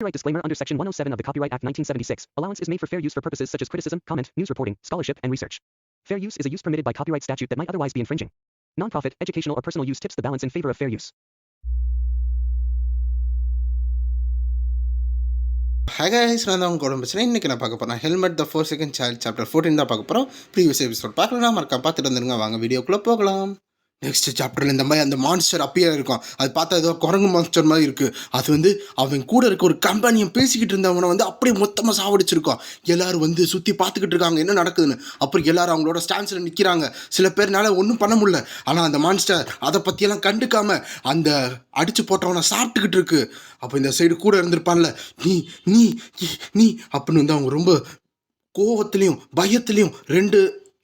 Copyright disclaimer under Section 107 of the Copyright Act 1976. Allowance is made for fair use for purposes such as criticism, comment, news reporting, scholarship, and research. Fair use is a use permitted by copyright statute that might otherwise be infringing. Non-profit, educational, or personal use tips the balance in favor of fair use. Hi guys, நான் தான் உங்கள் கூட பேசுகிறேன். இன்றைக்கி நான் பார்க்க போகிறேன் helmet த 4 second child chapter 14 தான் பார்க்க போகிறோம். ப்ரீவியஸ் எபிசோட் பார்க்கலாம், மறக்காம பார்த்துட்டு வந்துருங்க. வாங்க வீடியோக்குள்ளே போகலாம். நெக்ஸ்ட் சாப்டரில் இந்த மாதிரி அந்த மான்ஸ்டர் அப்பயே இருக்கும். அது பார்த்தா ஏதோ குரங்கு மான்ஸ்டர் மாதிரி இருக்குது. அது வந்து அவன் கூட இருக்க ஒரு கம்பெனியை பேசிக்கிட்டு இருந்தவனை வந்து அப்படியே மொத்தமாக சாவடிச்சிருக்கோம். எல்லோரும் வந்து சுற்றி பார்த்துக்கிட்டு இருக்காங்க என்ன நடக்குதுன்னு. அப்புறம் எல்லோரும் அவங்களோட ஸ்டான்ஸில் நிற்கிறாங்க. சில பேர்னால ஒன்றும் பண்ண முடியல. ஆனால் அந்த மான்ஸ்டர் அதை பற்றியெல்லாம் கண்டுக்காமல் அந்த அடித்து போட்டவனை சாப்பிட்டுக்கிட்டு இருக்கு. அப்போ இந்த சைடு கூட இருந்திருப்பான்ல, நீ நீ நீ அப்படின்னு வந்து அவங்க ரொம்ப கோவத்துலேயும் பயத்துலேயும் ரெண்டு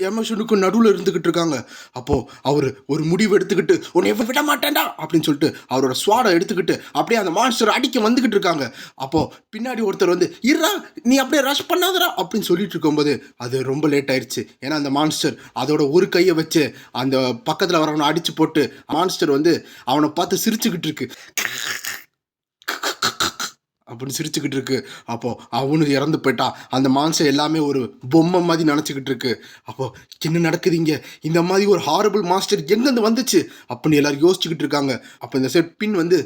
எமோஷனுக்கும் நடுவில் இருந்துக்கிட்டு இருக்காங்க. அப்போது அவர் ஒரு முடிவு எடுத்துக்கிட்டு உன்னை எவ்வளோ விட மாட்டேன்டா அப்படின்னு சொல்லிட்டு அவரோட ஸ்வாடை எடுத்துக்கிட்டு அப்படியே அந்த மான்ஸ்டர் அடிக்க வந்துக்கிட்டு இருக்காங்க. அப்போது பின்னாடி ஒருத்தர் வந்து இருடா நீ அப்படியே ரஷ் பண்ணாதடா அப்படின்னு சொல்லிட்டு இருக்கும்போது அது ரொம்ப லேட் ஆயிடுச்சு. ஏன்னா அந்த மான்ஸ்டர் அதோட ஒரு கையை வச்சு அந்த பக்கத்தில் வரவனை அடித்து போட்டு மான்ஸ்டர் வந்து அவனை பார்த்து சிரிச்சுக்கிட்டு இருக்கு அப்படின்னு சிரிச்சுக்கிட்டு இருக்கு. அப்போது அவனு இறந்து போயிட்டான். அந்த மான்ஸ்டர் எல்லாமே ஒரு பொம்மை மாதிரி நினச்சிக்கிட்டு இருக்கு. அப்போது என்ன நடக்குது இங்கே, இந்த மாதிரி ஒரு ஹாரபிள் மாஸ்டர் எங்கேருந்து வந்துச்சு அப்படின்னு எல்லாரும் யோசிச்சுக்கிட்டு இருக்காங்க. அப்போ இந்த சைட் பின் வந்து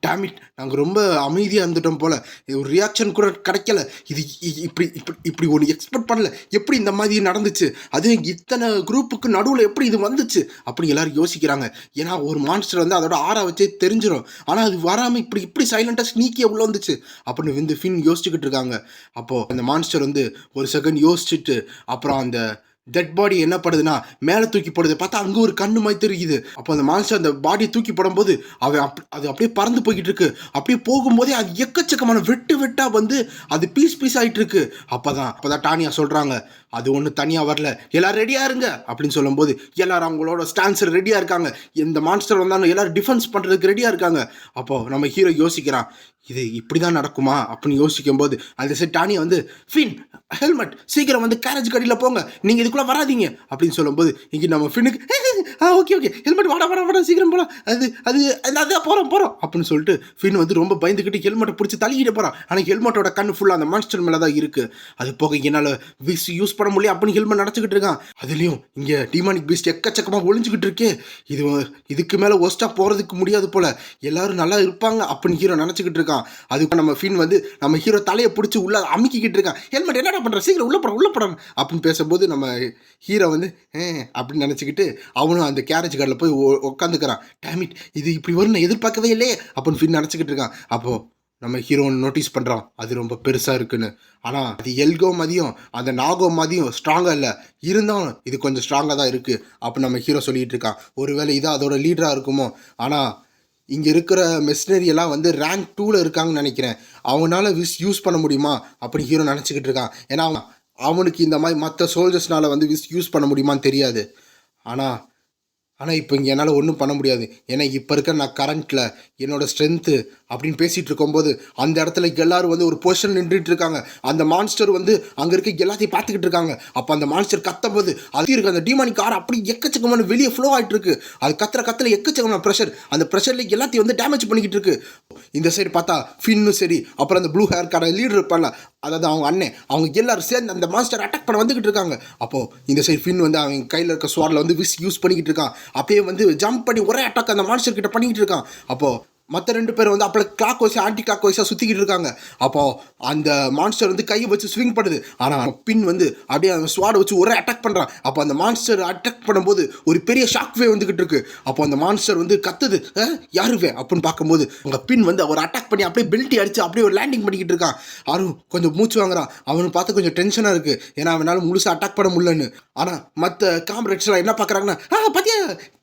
டேமிட் நாங்கள் ரொம்ப அமைதியாக இருந்துட்டோம் போல், ஒரு ரியாக்ஷன் கூட கிடைக்கல. இது இப்படி இப்படி இப்படி ஒன்று எக்ஸ்பெக்ட் பண்ணல. எப்படி இந்த மாதிரி நடந்துச்சு, அது இத்தனை குரூப்புக்கு நடுவில் எப்படி இது வந்துச்சு அப்படி எல்லாரும் யோசிக்கிறாங்க. ஏன்னா ஒரு மான்ஸ்டர் வந்து அதோட ஆறா வச்சே தெரிஞ்சிடும். ஆனால் அது வராமல் இப்படி இப்படி சைலண்டாக ஸ்னீக்கியாக உள்ள வந்துச்சு அப்படின்னு வந்து ஃபின் யோசிச்சுக்கிட்டு இருக்காங்க. அப்போது அந்த மான்ஸ்டர் வந்து ஒரு செகண்ட் யோசிச்சுட்டு அப்புறம் அந்த டெட் பாடி என்ன படுதுன்னா மேலே தூக்கி போடுது. பார்த்தா அங்கே ஒரு கண்ணு மாதிரி தெரியுது. அப்போ அந்த மான்ஸ்டர் அந்த பாடியை தூக்கி போடும்போது அவன் அது அப்படியே பறந்து போய்கிட்டு இருக்கு. அப்படியே போகும்போதே அது எக்கச்சக்கமான வெட்டாக வந்து அது பீஸ் ஆகிட்டு இருக்கு. அப்போதான் டானியா சொல்கிறாங்க, அது ஒன்று தனியாக வரல, எல்லாரும் ரெடியாக இருங்க அப்படின்னு சொல்லும்போது எல்லாரும் அவங்களோட ஸ்டான்ஸர் ரெடியாக இருக்காங்க. எந்த மான்ஸ்டர் வந்தாலும் எல்லாரும் டிஃபென்ஸ் பண்ணுறதுக்கு ரெடியாக இருக்காங்க. அப்போது நம்ம ஹீரோ யோசிக்கிறான், இது இப்படி தான் நடக்குமா அப்படின்னு யோசிக்கும் போது அந்த சைட் டானியா வந்து ஃபின் ஹெல்மெட் சீக்கிரம் வந்து கேரேஜ் கடியில் போங்க, நீங்கள் இதுக்குள்ளே வராதிங்க அப்படின்னு சொல்லும்போது இங்கே நம்ம ஃபின்னுக்கு ஓகே ஹெல்மெட் வாடா சீக்கிரம் போகலாம், அதான் போகிறோம் அப்படின்னு சொல்லிட்டு ஃபின் வந்து ரொம்ப பயந்துக்கிட்டு ஹெல்மெட்டை பிடிச்சி தள்ளிக்கிட்டு போகிறான். ஆனால் ஹெல்மெட்டோட கண்ணு ஃபுல்லாக அந்த மான்ஸ்டர் மேலே தான் இருக்குது. அது போக என்னால் யூஸ் பண்ண முடியல அப்படின்னு ஹெல்மெட் நினச்சிக்கிட்டு இருக்கான். அதுலேயும் இங்கே டிமானிக் பீஸ்ட் எக்கச்சக்கமாக ஒளிஞ்சிக்கிட்டு இருக்கே. இதுக்கு மேலே ஒஸ்ட்டாக போகிறதுக்கு முடியாது போல், எல்லாரும் நல்லா இருப்பாங்க அப்படின்னு ஹீரோ நினச்சிக்கிட்டு இருக்கான். அதுக்கு நம்ம ஃபின் வந்து நம்ம ஹீரோ தலையை பிடிச்சி உள்ள அமுக்கிக்கிட்டு இருக்கான். ஹெல்மெட் என்னடா பண்ணுற, சீக்கிரம் உள்ள போட அப்படின்னு பேசும்போது நம்ம ஹீரோ வந்து அப்படின்னு நினச்சிக்கிட்டு அவனும் அந்த கேரேஜ் கார்டில் போய் உட்காந்துக்கிறான். டேமிட் இது இப்படி வரும் நான் எதிர்பார்க்கவே இல்லையே அப்படின்னு ஃபின் நினச்சிக்கிட்டு இருக்கான். அப்போது நம்ம ஹீரோ நோட்டீஸ் பண்ணுறான், அது ரொம்ப பெருசாக இருக்குன்னு. ஆனால் அது எல்கோ மதியம் அந்த நாகோ மதியம் ஸ்ட்ராங்காக இல்லை, இருந்தாலும் இது கொஞ்சம் ஸ்ட்ராங்காக தான் இருக்குது அப்படின்னு நம்ம ஹீரோ சொல்லிகிட்டு இருக்கான். ஒருவேளை இதான் அதோட லீடராக இருக்குமோ. ஆனால் இங்கே இருக்கிற மெஷினரி எல்லாம் வந்து ரேங்க் 2ல் இருக்காங்கன்னு நினைக்கிறேன். அவனால யூஸ் பண்ண முடியுமா அப்படி ஹீரோ நினச்சிக்கிட்டு இருக்கான். ஏன்னா அவனுக்கு இந்த மாதிரி மற்ற சோல்ஜர்ஸ்னால் வந்து யூஸ் பண்ண முடியுமான்னு தெரியாது. ஆனால் இப்போ இங்கே என்னால் ஒன்றும் பண்ண முடியாது. ஏன்னா இப்போ இருக்க நான் கரண்ட்டில் என்னோடய ஸ்ட்ரென்த்து அப்படின்னு பேசிகிட்டு இருக்கும்போது அந்த இடத்துல எல்லோரும் வந்து ஒரு பொசிஷன் நின்றுட்டு இருக்காங்க. அந்த மான்ஸ்டர் வந்து அங்கே இருக்க எல்லாத்தையும் பார்த்துக்கிட்டு இருக்காங்க. அப்போ அந்த மான்ஸ்டர் கத்தும்போது அது இருக்குது அந்த டிமானிக் கார் அப்படி எக்கச்சக்கமான வெளியே ஃப்ளோ ஆகிட்டு இருக்கு. அது கத்தில் எக்கச்சக்கமான ப்ரெஷர், அந்த ப்ரெஷரில் எல்லாத்தையும் வந்து டேமேஜ் பண்ணிக்கிட்டு இருக்கு. இந்த சைடு பார்த்தா ஃபின்னும் சரி, அப்புறம் அந்த ப்ளூ ஹேர் கார லீடர் இருப்பான்ல, அதாவது அவங்க அண்ணன், அவங்க எல்லாரும் சேர்ந்து அந்த மான்ஸ்டர் அட்டாக் பண்ண வந்துக்கிட்டு இருக்காங்க. அப்போது இந்த சைடு ஃபின் வந்து அவங்க கையில் இருக்க ஸ்வாடில் வந்து யூஸ் பண்ணிக்கிட்டு இருக்கான். அப்படியே வந்து ஜம்ப் பண்ணி ஒரே அட்டாக் அந்த மான்ஸ்டர் கிட்ட பண்ணிக்கிட்டு இருக்கான். அப்போது மற்ற 2 பேர் வந்து அப்போ கிளாக் வைஸாக ஆன்டி கிளாக் வைஸாக சுற்றிக்கிட்டு இருக்காங்க. அப்போது அந்த மான்ஸ்டர் வந்து கையை வச்சு ஸ்விங் பண்ணுது. ஆனால் பின் வந்து அப்படியே அந்த ஸ்வாடை வச்சு ஒரே அட்டாக் பண்ணுறான். அப்போ அந்த மான்ஸ்டர் அட்டாக் பண்ணும்போது ஒரு பெரிய ஷாக் வே வந்துக்கிட்டு இருக்கு. அப்போ அந்த மான்ஸ்டர் வந்து கத்துது, யாருவே அப்படின்னு பார்க்கும்போது அவங்க பின் வந்து ஒரு அட்டாக் பண்ணி அப்படியே பெல்ட்டி அடித்து அப்படியே ஒரு லேண்டிங் பண்ணிக்கிட்டு இருக்கான். யாரும் கொஞ்சம் மூச்சு வாங்குறான். அவனுக்கு பார்த்து கொஞ்சம் டென்ஷனாக இருக்குது, ஏன்னா அவனால் முழுசாக அட்டாக் பண்ண முடியலன்னு. ஆனால் மற்ற காம்ரேட்ஸ்லாம் என்ன பார்க்குறாங்கன்னா, பார்த்தியா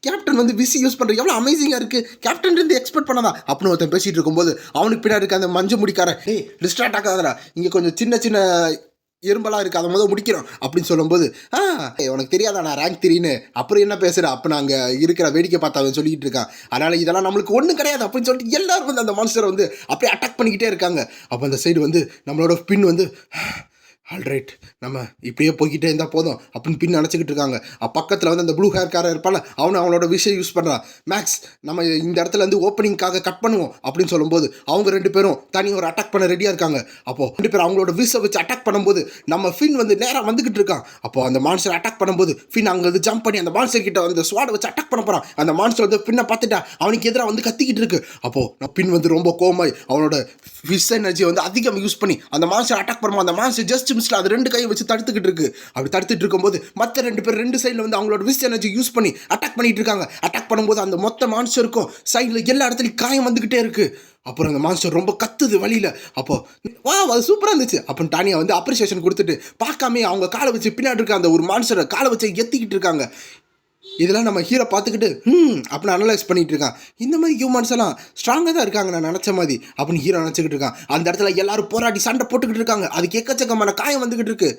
கேப்டன் வந்து யூஸ் பண்ணுற எவ்வளோ அமேசிங்காக இருக்குது, கேப்டன் இருந்து எக்ஸ்பெக்ட் பண்ணதான் அப்படின்னு ஒருத்தன் பேசிகிட்டு இருக்கும்போது அவனுக்கு பின்னாடி இருக்க அந்த மஞ்சள் முடிக்காரன், டிஸ்ட்ராக்ட் ஆகாதடா, இங்கே கொஞ்சம் சின்ன எறும்பெல்லாம் இருக்குது, அதை முதல் முடிக்கிறோம் அப்படின்னு சொல்லும்போது உனக்கு தெரியாதா நான் ரேங்க் 3ன்னு, அப்புறம் என்ன பேசுகிற அப்போ நாங்கள் இருக்கிற வேடிக்கை பார்த்து அவன் சொல்லிக்கிட்டு இருக்கான். அதனால் இதெல்லாம் நம்மளுக்கு ஒன்றும் கிடையாது அப்படின்னு சொல்லிட்டு எல்லாரும் வந்து அந்த மான்ஸ்டரை வந்து அப்படியே அட்டாக் பண்ணிக்கிட்டே இருக்காங்க. அப்போ அந்த சைடு வந்து நம்மளோட பின் வந்து ஆல்ரைட், நம்ம இப்படியே போய்கிட்டே இருந்தால் போதும் அப்படின்னு பின் நினச்சிக்கிட்டு இருக்காங்க. பக்கத்தில் வந்து அந்த ப்ளூ ஹேர்காரர் இருப்பால, அவனோட விஷயம் யூஸ் பண்ணுறான். மேக்ஸ், நம்ம இந்த இடத்துல வந்து ஓப்பனிங்காக கட் பண்ணுவோம் அப்படின்னு சொல்லும்போது அவங்க 2 பேரும் தனி ஒரு அட்டாக் பண்ண ரெடியாக இருக்காங்க. அப்போது 2 பேரும் அவங்களோட விஷை வச்சு அட்டாக் பண்ணும்போது நம்ம ஃபின் வந்து நேராக வந்துக்கிட்டு இருக்கான். அப்போ அந்த மான்ஸ்டர் அட்டாக் பண்ணும்போது ஃபின் அங்கே வந்து ஜம்ப் பண்ணி அந்த மான்ஸ்டர் கிட்ட வந்து ஸ்வாடை வச்சு அட்டாக் பண்ண போகிறான். அந்த மான்ஸ்டர் வந்து பின்னை பார்த்துட்டா அவனுக்கு எதிராக வந்து கத்திக்கிட்டு இருக்கு. அப்போது பின் வந்து ரொம்ப கோமாய் அவனோட ஃபிஷ் எனர்ஜியை வந்து அதிகம் யூஸ் பண்ணி அந்த மான்ஸ்டர் அட்டாக் பண்ணும்போது அந்த மான்ஸ்டர் ஜஸ்ட் மிஸ்ல அது 2 கையை வச்சு தடுத்துக்கிட்டு இருக்கு. அப்படி தடுத்துட்டு இருக்கும்போது மற்ற 2 பேர் 2 சைடில் வந்து அவங்களோட விஷ் எனர்ஜி யூஸ் பண்ணி அட்டாக் பண்ணிட்டு இருக்காங்க. அட்டாக் பண்ணும்போது அந்த மொத்த மான்ஸ்டருக்கும் சைடில் எல்லா இடத்துலையும் காயம் வந்துகிட்டே இருக்கு. அப்புறம் அந்த மான்ஸ்டர் ரொம்ப கத்துது வழியில். அப்போ வா, அது சூப்பராக இருந்துச்சு அப்படின்னு டானியா வந்து அப்ரிசியேஷன் கொடுத்துட்டு பார்க்காமே அவங்க காலை வச்சு பின்னாடி இருக்க அந்த ஒரு மான்ஸ்டரை காலை வச்சு எத்திக்கிட்டு இருக்காங்க. இதெல்லாம் நம்ம ஹீரோ பார்த்துக்கிட்டு அப்படின்னு அனலைஸ் பண்ணிட்டு இருக்கான். இந்த மாதிரி ஹியூமன்ஸ் எல்லாம் ஸ்ட்ராங்காக தான் இருக்காங்க நான் நினச்ச மாதிரி அப்படின்னு ஹீரோ நினச்சிக்கிட்டு இருக்கான். அந்த இடத்துல எல்லாரும் போராடி சண்டை போட்டுக்கிட்டு இருக்காங்க. அதுக்கு எக்கச்சக்கமான காயம் வந்துக்கிட்டு இருக்கு.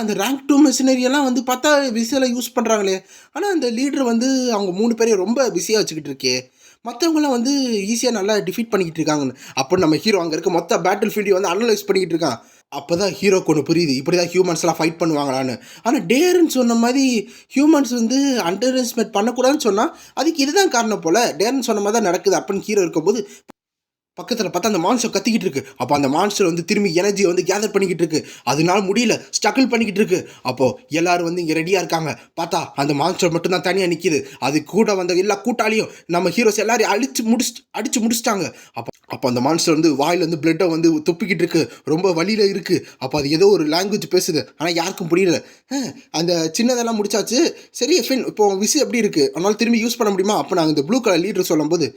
அந்த ரேங்க் 2 மெஷினரியெல்லாம் வந்து பார்த்தா விசில யூஸ் பண்ணுறாங்களே, ஆனால் அந்த லீடர் வந்து அவங்க 3 பேரையும் ரொம்ப பிஸியாக வச்சுக்கிட்டு இருக்கே, மற்றவங்களாம் வந்து ஈஸியாக நல்லா டிஃபீட் பண்ணிக்கிட்டு இருக்காங்கன்னு அப்படின்னு நம்ம ஹீரோ அங்கே இருக்க மொத்த பேட்டில் ஃபீல்டையும் வந்து அனலைஸ் பண்ணிக்கிட்டு இருக்கான். அப்போ தான் ஹீரோக்கு ஒன்று புரியுது, இப்படி தான் ஹியூமன்ஸ்லாம் ஃபைட் பண்ணுவாங்களான்னு. ஆனால் டேர்ன்னு சொன்ன மாதிரி ஹியூமன்ஸ் வந்து அண்டர் எஸ்டிமேட் பண்ணக்கூடாதுன்னு சொன்னால் அதுக்கு இதுதான் காரணம் போல். டேர்ன்னு சொன்ன மாதிரி தான் நடக்குது அப்படின்னு ஹீரோ இருக்கும்போது பக்கத்தில் பார்த்தா அந்த மான்ஸ்டர் கத்திக்கிட்டு இருக்கு. அப்போ அந்த மான்ஸ்டர் வந்து திரும்பி எனர்ஜியை வந்து கேதர் பண்ணிக்கிட்டு இருக்கு. அதனால முடியல, ஸ்ட்ரகிள் பண்ணிக்கிட்டு இருக்கு. அப்போது எல்லாரும் வந்து இங்கே ரெடியாக இருக்காங்க. பார்த்தா அந்த மான்ஸ்டர் மட்டும் தான் தனியாக நிற்கிது. அது கூட வந்த எல்லா கூட்டாளியும் நம்ம ஹீரோஸ் எல்லாரையும் அடிச்சு முடிச்சிட்டாங்க. அப்போ அந்த மான்ஸ்டர் வந்து வாயில் வந்து பிளட்டை வந்து துப்பிக்கிட்டு இருக்கு, ரொம்ப வழியில் இருக்குது. அப்போ அது ஏதோ ஒரு லாங்குவேஜ் பேசுது, ஆனால் யாருக்கும் புரியல. அந்த சின்னதெல்லாம் முடிச்சாச்சு, சரி ஃபின் இப்போ விசி எப்படி இருக்குது, அதனால திரும்பி யூஸ் பண்ண முடியுமா? அப்போ நாங்கள் இந்த ப்ளூ கலர் லீடர் சொல்லும்போது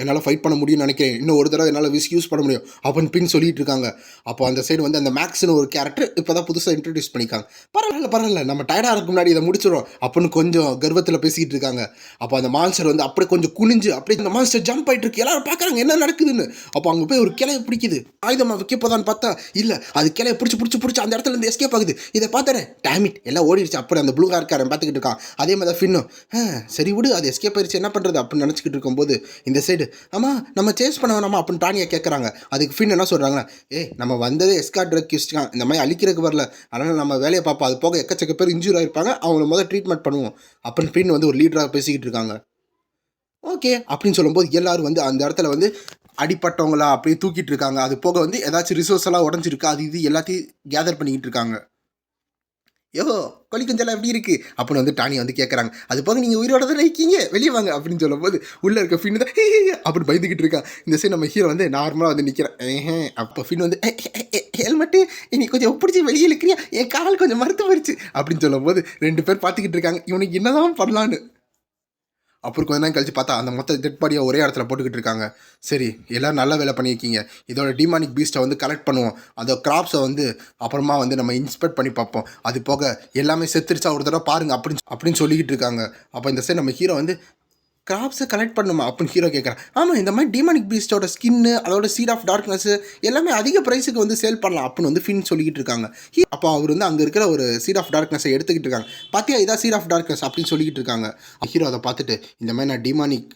என்னால் ஃபைட் பண்ண முடியும்னு நினைக்கிறேன், இன்னும் ஒரு தடவை என்னால் யூஸ் பண்ண முடியும் அப்படின்னு பின் சொல்லிட்டு இருக்காங்க. அப்போ அந்த சைடு வந்து அந்த மேக்ஸ்னு ஒரு கேரக்டர் இப்போ தான் புதுசாக இன்ட்ரடியூஸ் பண்ணிக்காங்க. பரவாயில்ல நம்ம டயர்டாக இருக்க முன்னாடி இதை முடிச்சிடும் அப்படின்னு கொஞ்சம் கர்வத்தில் பேசிக்கிட்டு இருக்காங்க. அப்போ அந்த மான்ஸ்டர் வந்து அப்படியே கொஞ்சம் குனிஞ்சு அப்படியே இந்த மான்ஸ்டர் ஜம்ப் ஆகிட்டு இருக்கு. எல்லாரும் பார்க்குறாங்க என்ன நடக்குதுன்னு. அப்போ அங்கே போய் ஒரு கிளையை பிடிக்குது, ஆயுதமாக வைக்க போதான்னு பார்த்தா இல்லை, அது கிளையை பிடிச்சி அந்த இடத்துல இருந்து எஸ்கேப் ஆகுது. இதை பார்த்தேன் டேமிட் எல்லாம் ஓடிடுச்சு. அப்படி அந்த ப்ளூ ஹேர்காரன் பார்த்துக்கிட்டு இருக்கான். அதே மாதிரி தான் ஃபின்னும் சரி விடு அது எஸ்கேப் ஆயிடுச்சு என்ன பண்ணுறது அப்படின்னு நினச்சிக்கிட்டு இருக்கும்போது இந்த சைடு ஆமாம் நம்ம சேஸ் பண்ண வேணாமா அப்படின்னு டானியா கேட்குறாங்க. அதுக்கு ஃபின் என்ன சொல்கிறாங்கன்னா, நம்ம வந்ததே எஸ்கார்ட் ட்ரக் யூஸ்டான், இந்த மாதிரி அழிக்கிறதுக்கு வரல, அதனால் நம்ம வேலையை பார்ப்போம், அது போக எக்கச்சக்க பேர் இன்ஜூர் ஆகிருப்பாங்க, அவங்கள முதல் ட்ரீட்மெண்ட் பண்ணுவோம் அப்படின்னு ஃபின் வந்து ஒரு லீடராக பேசிக்கிட்டு இருக்காங்க. ஓகே அப்படின்னு சொல்லும்போது எல்லாரும் வந்து அந்த இடத்துல வந்து அடிப்பட்டவங்களா அப்படியே தூக்கிட்டு இருக்காங்க. அது போக வந்து ஏதாச்சும் ரிசோர்ஸ் எல்லாம் உடஞ்சிருக்கு, அது இது எல்லாத்தையும் கேதர் பண்ணிக்கிட்டு இருக்காங்க. கொலி கொஞ்சம் எப்படி இருக்கு அப்படின்னு வந்து டானி வந்து கேட்குறாங்க. அது போக நீங்கள் உயிரோட தான் இருக்கீங்க, வெளியே வாங்க அப்படின்னு சொல்லும்போது உள்ளே இருக்க ஃபின் தான் அப்படி பயந்துக்கிட்டு இருக்கான். இந்த சைடு நம்ம ஹீரோ வந்து நார்மலாக வந்து நிற்கிறேன். அப்போ ஃபின் வந்து ஹெல்மெட்டு இன்னைக்கு கொஞ்சம் பிடிச்சி வெளியே இழுக்கிறியா, என் கால் கொஞ்சம் மறுத்து போயிடுச்சு அப்படின்னு சொல்லும்போது 2 பேர் பார்த்துக்கிட்டு இருக்காங்க இவனுக்கு என்னதான் பண்ணலான்னு. அப்புறம் கொஞ்ச நேரம் கழிச்சு பார்த்தா அந்த மொத்த டெட் பாடியை ஒரே இடத்துல போட்டுக்கிட்டு இருக்காங்க. சரி எல்லோரும் நல்ல வேலை பண்ணியிருக்கீங்க, இதோட டிமானிக் பீஸ்ட்டை வந்து கலெக்ட் பண்ணுவோம், அதோட கிராப்ஸை வந்து அப்புறமா வந்து நம்ம இன்ஸ்பெக்ட் பண்ணி பார்ப்போம், அது போக எல்லாமே செத்துருச்சா ஒரு தடவை பாருங்கள் அப்படின்னு சொல்லிக்கிட்டு இருக்காங்க. அப்போ இந்த சைடு நம்ம ஹீரோ வந்து கிராப்ஸை கலெக்ட் பண்ணுமா அப்படின்னு ஹீரோ கேட்குறான். ஆமாம் இந்த மாதிரி டிமானிக் பீஸ்டோட ஸ்கின்னு அதோட சீட் ஆஃப் டார்க்னஸ் எல்லாமே அதிக ப்ரைஸுக்கு வந்து சேல் பண்ணலாம் அப்படின்னு வந்து ஃபின் சொல்லிக்கிட்டு இருக்காங்க. அப்போ அவர் வந்து அங்கே இருக்கிற ஒரு சீட் ஆஃப் டார்க்னஸை எடுத்துக்கிட்டு இருக்காங்க. பார்த்தியா இதான் சீட் ஆஃப் டார்க்னஸ் அப்படின்னு சொல்லிக்கிட்டு இருக்காங்க. ஹீரோ அதை பார்த்துட்டு இந்த மாதிரி நான் டிமானிக்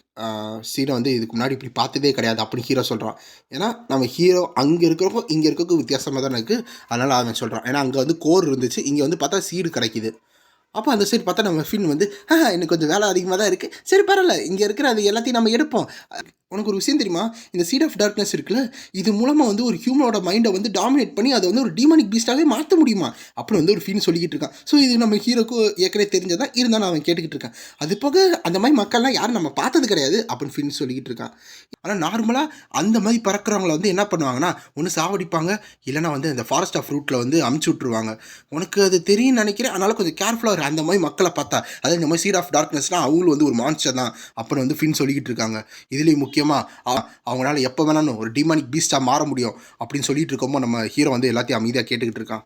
சீடை வந்து இதுக்கு முன்னாடி இப்படி பார்த்ததே கிடையாது அப்படின்னு ஹீரோ சொல்கிறான். ஏன்னா நம்ம ஹீரோ அங்கே இருக்கிறப்போ இங்கே இருக்கிறதுக்கு வித்தியாசமாக தானே இருக்குது, அதனால் அவன் சொல்கிறான். ஏன்னா அங்கே வந்து கோர் இருந்துச்சு, இங்கே வந்து பார்த்தா சீடு கிடைக்கிது. அப்போ அந்த சைடு பார்த்தா நம்ம ஃபின் வந்து எனக்கு கொஞ்சம் வேலை அதிகமாக தான் இருக்குது, சரி பரவாயில்ல இங்கே இருக்கிற அது எல்லாத்தையும் நம்ம எடுப்போம். உனக்கு ஒரு விஷயம் தெரியுமா, இந்த சீட் ஆஃப் டார்க்னஸ் இருக்குல்ல, இது மூலமாக வந்து ஒரு ஹியூமனோட மைண்டை வந்து டாமினேட் பண்ணி அதை வந்து ஒரு டிமானிக் பீஸ்டாகவே மாற்ற முடியுமா அப்படின்னு வந்து ஒரு ஃபின் சொல்லிக்கிட்டு இருக்கான். ஸோ இது நம்ம ஹீரோக்கு ஏற்கனவே தெரிஞ்சதான் இருந்தாலும் அவன் கேட்டுக்கிட்டு இருக்கான். அது போக அந்த மாதிரி மக்கள்லாம் யாரும் நம்ம பார்த்தது கிடையாது அப்படின்னு ஃபின் சொல்லிக்கிட்டு இருக்கான். ஆனால் நார்மலாக அந்த மாதிரி பறக்கிறவங்கள வந்து என்ன பண்ணுவாங்கன்னா ஒன்று சாவடிப்பாங்க, இல்லைனா வந்து இந்த ஃபாரஸ்ட் ஆஃப் ரூட்டில் வந்து அமுச்சு விட்ருவாங்க. உனக்கு அது தெரியும்னு நினைக்கிறேன், அதனால் கொஞ்சம் கேர்ஃபுல்லாக அந்த மாதிரி மக்களை பார்த்தா, அதாவது இந்த மாதிரி சீட் ஆஃப் டார்க்னஸ்னால் அவங்களும் வந்து ஒரு மான்ஸ்டர் தான் அப்படின்னு வந்து ஃபின் சொல்லிக்கிட்டு இருக்காங்க. இதுலேயும் முக்கியமாக அவங்களால எப்போ வேணாலும் ஒரு டிமானிக் பீஸ்டாக மாற முடியும் அப்படின்னு சொல்லிட்டு இருக்கோமோ நம்ம ஹீரோ வந்து எல்லாத்தையும் அமைதியாக கேட்டுக்கிட்டு இருக்கான்.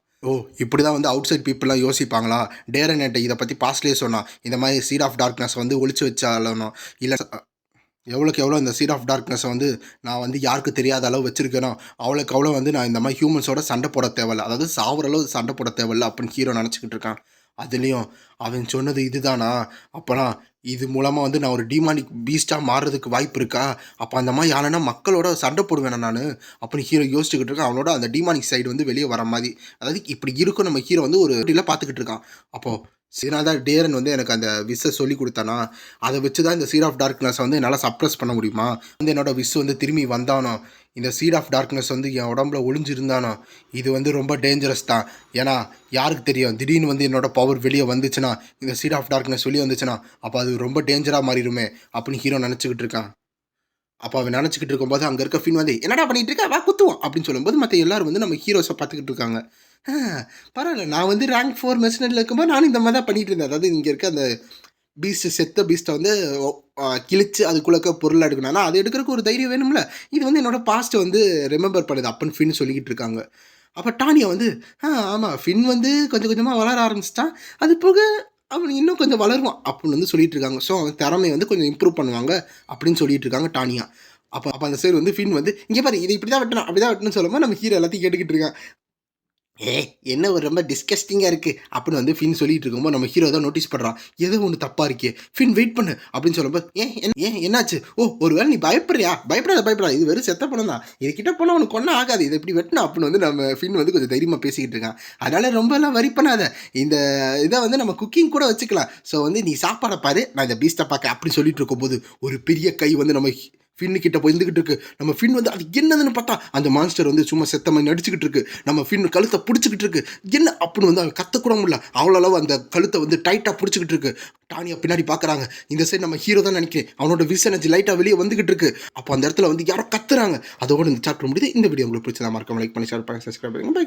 இப்படி தான் வந்து அவுட் சைட் பீப்புளெலாம் யோசிப்பாங்களா, டேரனேட்டை இதை பற்றி பாஸ்ட்லேயே சொன்னான், இந்த மாதிரி சீட் ஆஃப் டார்க்னஸ் வந்து ஒழிச்சு வச்சாலும் இல்லை எவ்வளோக்கு எவ்வளோ இந்த சீட் ஆஃப் டார்க்னஸை வந்து நான் வந்து யாருக்கு தெரியாத அளவு வச்சுருக்கேனோ அவ்வளோக்கு அவ்வளோ வந்து நான் இந்த மாதிரி ஹியூமன்ஸோட சண்டை போட தேவையில்ல, அதாவது சாவர அளவு சண்டை போட தேவையில்ல அப்படின்னு ஹீரோ நினச்சிக்கிட்டு இருக்கான். அதுலேயும் அவன் சொன்னது இதுதானா, அப்போனா இது மூலமா வந்து நான் ஒரு டீமானிக் பீஸ்ட்டா மாறுறதுக்கு வாய்ப்பு இருக்கா? அப்ப அந்த மாரி ஆனேன்னா மக்களோட சண்டை போடுவேனா நானு? அப்படின்னு ஹீரோ யோசிச்சுக்கிட்டு இருக்கான். அவனோட அந்த டீமானிக் சைடு வந்து வெளிய வர மாரி. அதாவது இப்படி இருக்கும் நம்ம ஹீரோ வந்து ஒரு இதுல பார்த்துக்கிட்டு இருக்கான். அப்போ இதனால தான் டேரன் வந்து எனக்கு அந்த விஷ சொல்லிக் குடுத்தானா, அத வச்சு தான் இந்த சீட் ஆஃப் டார்க்னஸ வந்து என்னால சப்ரஸ் பண்ண முடியுமா? வந்து என்னோட விஷ் வந்து திரும்பி வந்தானோ, இந்த சீட் ஆஃப் டார்க்னஸ் வந்து என் உடம்புல ஒளிஞ்சிருந்தானோ, இது வந்து ரொம்ப டேஞ்சரஸ் தான். ஏன்னா, யாருக்கு தெரியும்? திடீர்னு வந்து என்னோட பவர் வெளிய வந்துச்சுன்னா, இந்த சீட் ஆஃப் டார்க்னஸ் வெளிய வந்துச்சுன்னா, அப்ப அது ரொம்ப டேஞ்சரா மாறிருமே! அப்படின்னு ஹீரோ நெனச்சுக்கிட்டு இருக்கான். அப்ப அவன் நெனச்சுக்கிட்டு இருக்கும்போது, அங்க இருக்க ஃபின் வந்து, "என்னடா பண்ணிட்டு இருக்க? வா குத்துவோம்" அப்படின்னு சொல்லும்போது, மத்த எல்லாரும் வந்து நம்ம ஹீரோஸ பாத்துக்கிட்டு இருக்காங்க. ஆ பரவால்ல. நான் வந்து ரேங்க் 4 மெர்சனரில இருக்கும்போது நானும் இந்த மாரி தான் பண்ணிட்டு இருந்தேன். அதாவது இங்க இருக்க அந்த செத்த பீஸ்ட்ட வந்து ஒ கிழிச்சு அதுக்குள்ள பொருள எடுக்கணும். ஆனா, அத எடுக்கறக்கு ஒரு தைரியம் வேணும்ல. இது வந்து என்னோட பாஸ்ட்ட வந்து ரிமெம்பர் பண்ணுது அப்பன்னு ஃபின் சொல்லிக்கிட்டு இருக்காங்க. அப்ப டானியா வந்து, ஆமா ஃபின் வந்து கொஞ்சம் கொஞ்சமா வளர ஆரம்பிச்சுட்டான். அது போக அவன் இன்னும் கொஞ்சம் வளருவான்." அப்படின்னு வந்து சொல்லிட்டு இருக்காங்க. ஸோ, அவன் திறமைய வந்து கொஞ்சம் இம்ப்ரூவ் பண்ணுவாங்க அப்படின்னு சொல்லிட்டு இருக்காங்க டானியா. அப்ப அப்ப அந்த சைடு வந்து ஃபின் வந்து, "இங்க பாரு இத இப்படி தான் வெட்டணும், அப்படி தான் வெட்டணும்னு" சொல்லும்போது நம்ம ஹீரோ எல்லாத்தையும் கேட்டுக்கிட்டு இருக்கான். "ஏய்! என்ன ஒரு ரொம்ப டிஸ்கஸ்டிங்கா இருக்கு." அப்படின்னு வந்து ஃபின் சொல்லிட்டு இருக்கும்போது, நம்ம ஹீரோ தான் நோட்டீஸ் பண்றான். ஏதோ ஒண்ணு தப்பா இருக்கே. "ஃபின் வெயிட் பண்ணு." அப்படின்னு சொல்லும்போது, ஏன் என்னாச்சு?" "ஓ! ஒரு வேள நீ பயப்படுறியா? பயப்படாத. இது வெறும் செத்த பணம் தான். இது கிட்ட போனா உனக்கு ஒண்ணும் ஆகாது. இத இப்படி வெட்டணும்." அப்படின்னு வந்து நம்ம ஃபின் வந்து கொஞ்சம் தைரியமா பேசிக்கிட்டு இருக்கான். "அதனால ரொம்பலாம் வொரி பண்ணாத. இந்த இத வந்து நம்ம குக்கிங் கூட வச்சுக்கலாம். ஸோ வந்து நீ சாப்பாட பாரு. நான் இந்த பீஸ்ட்ட பாக்கேன்." அப்படின்னு சொல்லிட்டு இருக்கும்போது, ஒரு பெரிய கை வந்து நம்ம ஃபின்னு கிட்ட போய் இருந்துகிட்டு இருக்கு. நம்ம ஃபின் வந்து அது என்னதுன்னு பார்த்தா, அந்த மான்ஸ்டர் வந்து சும்மா செத்த மாரி நடிச்சுக்கிட்டு இருக்கு. நம்ம ஃபின் கழுத்த புடிச்சுக்கிட்டு இருக்கு. என்ன அப்படின்னு வந்து அவன் கத்தக்கூட முடியல. அவ்வளோ அளவு அந்த கழுத்த வந்து டைட்டா புடிச்சுக்கிட்டு இருக்கு. டானியா பின்னாடி பார்க்குறாங்க. இந்த சைடு நம்ம ஹீரோ தான் நெனைக்கிறேன். அவனோட விஷ் எனர்ஜி லைட்டா வெளிய வந்துகிட்டு இருக்கு. அப்போ அந்த இடத்துல வந்து யாரோ கத்துறாங்க. அதோட இந்த சாப்டர் முடியுது. இந்த வீடியோ உங்களுக்கு பிடிச்சதா மறக்காம லைக் பண்ணி, ஷேர் பண்ணி, சப்ஸ்கிரைப் பண்ணுங்க. பை.